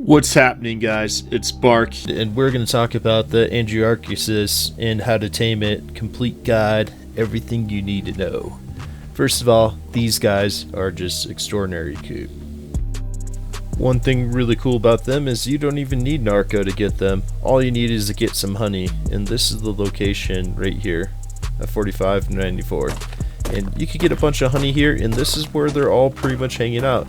What's happening, guys? It's Bark. And we're going to talk about the Andrewsarchus and how to tame it, complete guide, everything you need to know. First of all, these guys are just extraordinary cool. One thing really cool about them is you don't even need narco to get them. All you need is to get some honey, and this is the location right here at 4594. And you can get a bunch of honey here, and this is where they're all pretty much hanging out.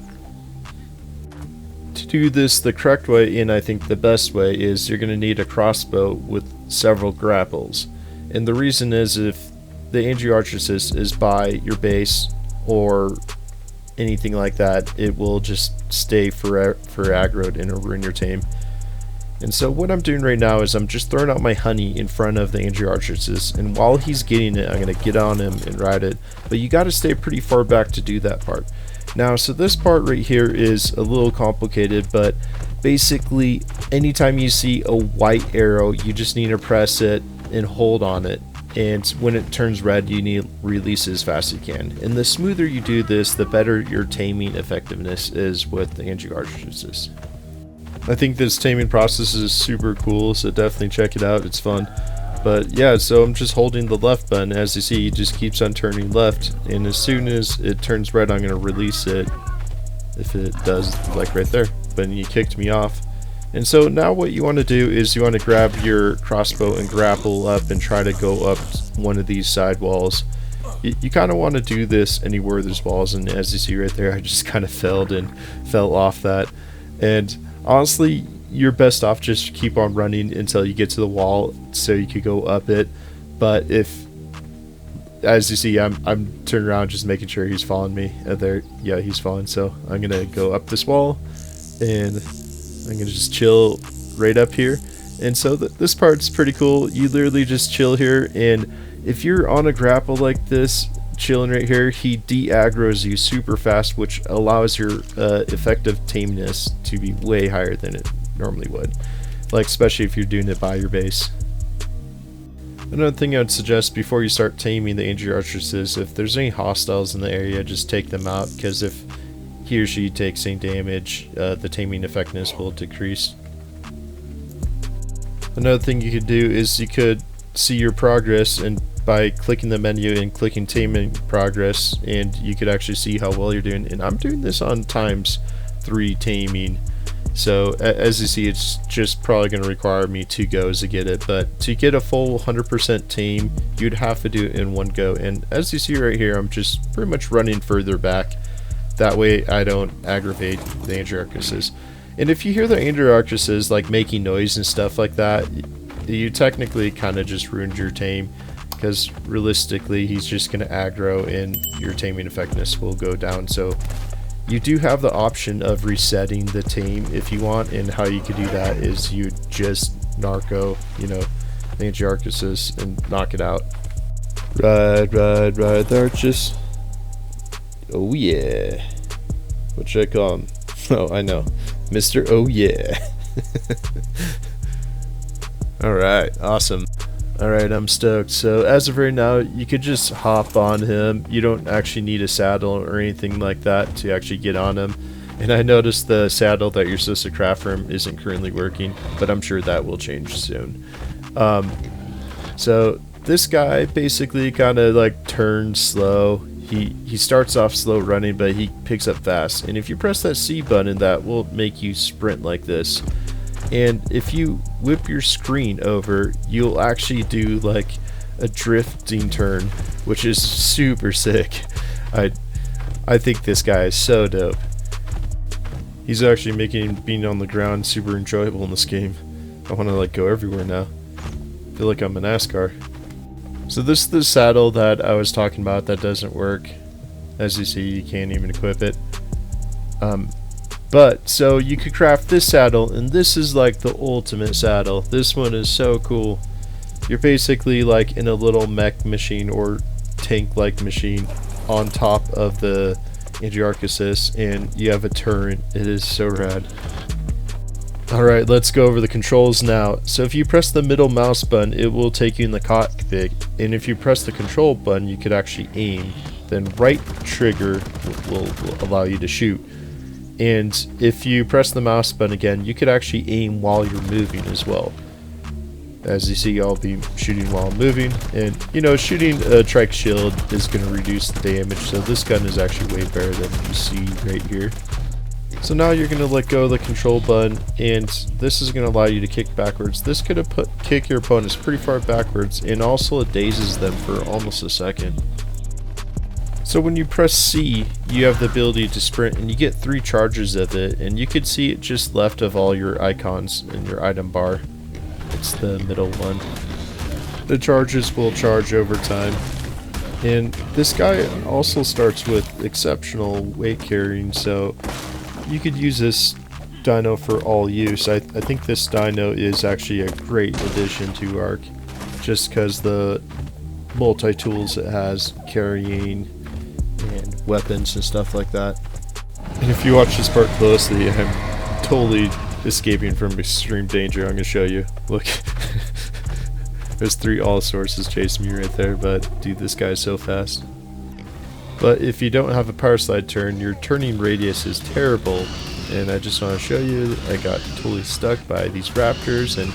To do this the correct way, and I think the best way, is you're going to need a crossbow with several grapples. And the reason is, if the Andrewsarchus is by your base or anything like that, it will just stay for aggroed and ruin your tame. And so what I'm doing right now is I'm just throwing out my honey in front of the Andrewsarchus, and while he's getting it, I'm going to get on him and ride it. But you got to stay pretty far back to do that part. Now, so this part right here is a little complicated, but basically anytime you see a white arrow, you just need to press it and hold on it. And when it turns red, you need to release it as fast as you can. And the smoother you do this, the better your taming effectiveness is with the Andrewsarchus. I think this taming process is super cool, so definitely check it out. It's fun. But yeah, so I'm just holding the left button. As you see, it just keeps on turning left, and as soon as it turns red, I'm going to release it. If it does, like right there. But you kicked me off. And so now what you want to do is you want to grab your crossbow and grapple up and try to go up one of these side walls. You kind of want to do this anywhere there's walls, and as you see right there, I just kind of fell off that. And honestly, you're best off just keep on running until you get to the wall so you could go up it. But if, as you see, I'm turning around just making sure he's following me. There, yeah, he's following. So I'm gonna go up this wall, and I'm gonna just chill right up here. And so this part's pretty cool. You literally just chill here, and if you're on a grapple like this, chilling right here, he de-aggroes you super fast, which allows your effective tameness to be way higher than it normally would, like especially if you're doing it by your base. Another thing I would suggest before you start taming the Andrewsarchus is, if there's any hostiles in the area, just take them out, because if he or she takes any damage, the taming effectiveness will decrease. Another thing you could do is you could see your progress, and by clicking the menu and clicking taming progress, and you could actually see how well you're doing. And I'm doing this on ×3 taming, so as you see, it's just probably going to require me 2 goes to get it. But to get a full 100% tame, you'd have to do it in 1 go. And as you see right here, I'm just pretty much running further back, that way I don't aggravate the Andrewsarchus. And if you hear the Andrewsarchus like making noise and stuff like that, you technically kind of just ruined your tame, because realistically he's just going to aggro and your taming effectiveness will go down. So you do have the option of resetting the tame if you want, and how you could do that is you just narco, the Andrewsarchus and knock it out. Ride the Archus. Oh yeah. What should I call him? Oh, I know. Mr. Oh yeah. Alright, awesome. Alright, I'm stoked. So as of right now, you could just hop on him. You don't actually need a saddle or anything like that to actually get on him. And I noticed the saddle that you're supposed to craft for him isn't currently working, but I'm sure that will change soon. So this guy basically kind of like turns slow. He starts off slow running, but he picks up fast. And if you press that C button, that will make you sprint like this. And if you whip your screen over, you'll actually do like a drifting turn, which is super sick. I think this guy is so dope. He's actually making being on the ground super enjoyable in this game. I want to like go everywhere now. I feel like I'm in NASCAR. So this is the saddle that I was talking about that doesn't work. As you see, you can't even equip it. But so you could craft this saddle, and this is like the ultimate saddle. This one is so cool. You're basically like in a little mech machine or tank like machine on top of the Andrewsarchus, and you have a turret. It is so rad. Alright, let's go over the controls now. So if you press the middle mouse button, it will take you in the cockpit, and if you press the control button, you could actually aim. Then right trigger will allow you to shoot. And if you press the mouse button again, you could actually aim while you're moving as well. As you see, I'll be shooting while I'm moving, and you know, shooting a trike shield is going to reduce the damage, so this gun is actually way better than you see right here. So now you're going to let go of the control button, and this is going to allow you to kick backwards. This could kick your opponents pretty far backwards, and also it dazes them for almost a second. So when you press C, you have the ability to sprint, and you get 3 charges of it, and you can see it just left of all your icons in your item bar. It's the middle one. The charges will charge over time. And this guy also starts with exceptional weight carrying, so you could use this dino for all use. I think this dino is actually a great addition to Ark, just because the multi-tools it has, carrying and weapons and stuff like that. And if you watch this part closely, I'm totally escaping from extreme danger. I'm going to show you. Look. There's 3 all-sources chasing me right there, but dude, this guy's so fast. But if you don't have a power slide turn, your turning radius is terrible. And I just want to show you, I got totally stuck by these raptors, and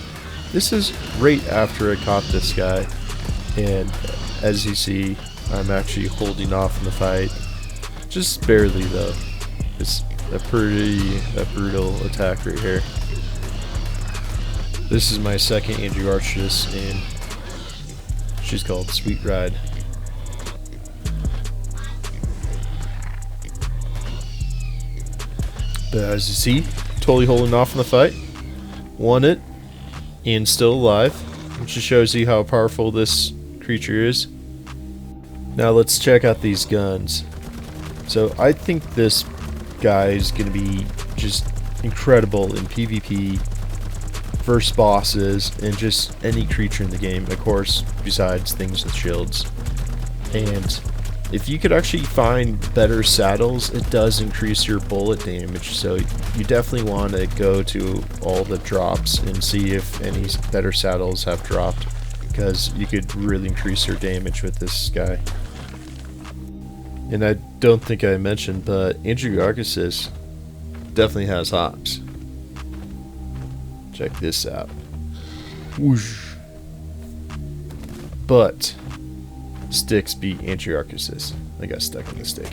this is right after I caught this guy. And as you see, I'm actually holding off in the fight. Just barely though. It's a brutal attack right here. This is my second Andrewsarchus, and she's called Sweet Ride. But as you see, totally holding off in the fight. Won it, and still alive, which just shows you how powerful this creature is. Now let's check out these guns. So I think this guy is going to be just incredible in PvP, versus bosses, and just any creature in the game, of course, besides things with shields. And if you could actually find better saddles, it does increase your bullet damage, so you definitely want to go to all the drops and see if any better saddles have dropped, because you could really increase your damage with this guy. And I don't think I mentioned, but Andrewsarchus definitely has hops. Check this out. Whoosh. But sticks beat Andrewsarchus. I got stuck in the stick.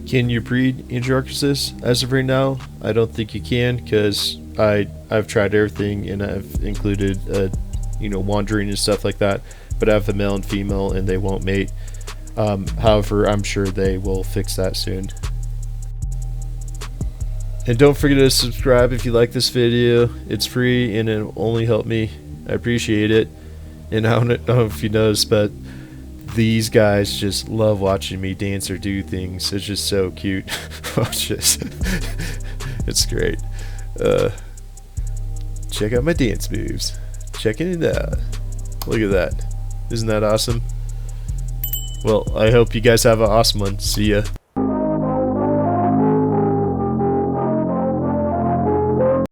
Can you breed Andrewsarchus as of right now? I don't think you can, because I've tried everything, and I've included wandering and stuff like that, but I have the male and female and they won't mate. However, I'm sure they will fix that soon. And don't forget to subscribe if you like this video. It's free and it'll only help me. I appreciate it. And I don't know if you noticed, but these guys just love watching me dance or do things. It's just so cute. Watch this. It's great. Check out my dance moves. Checking it out. Look at that. Isn't that awesome? Well, I hope you guys have an awesome one. See ya.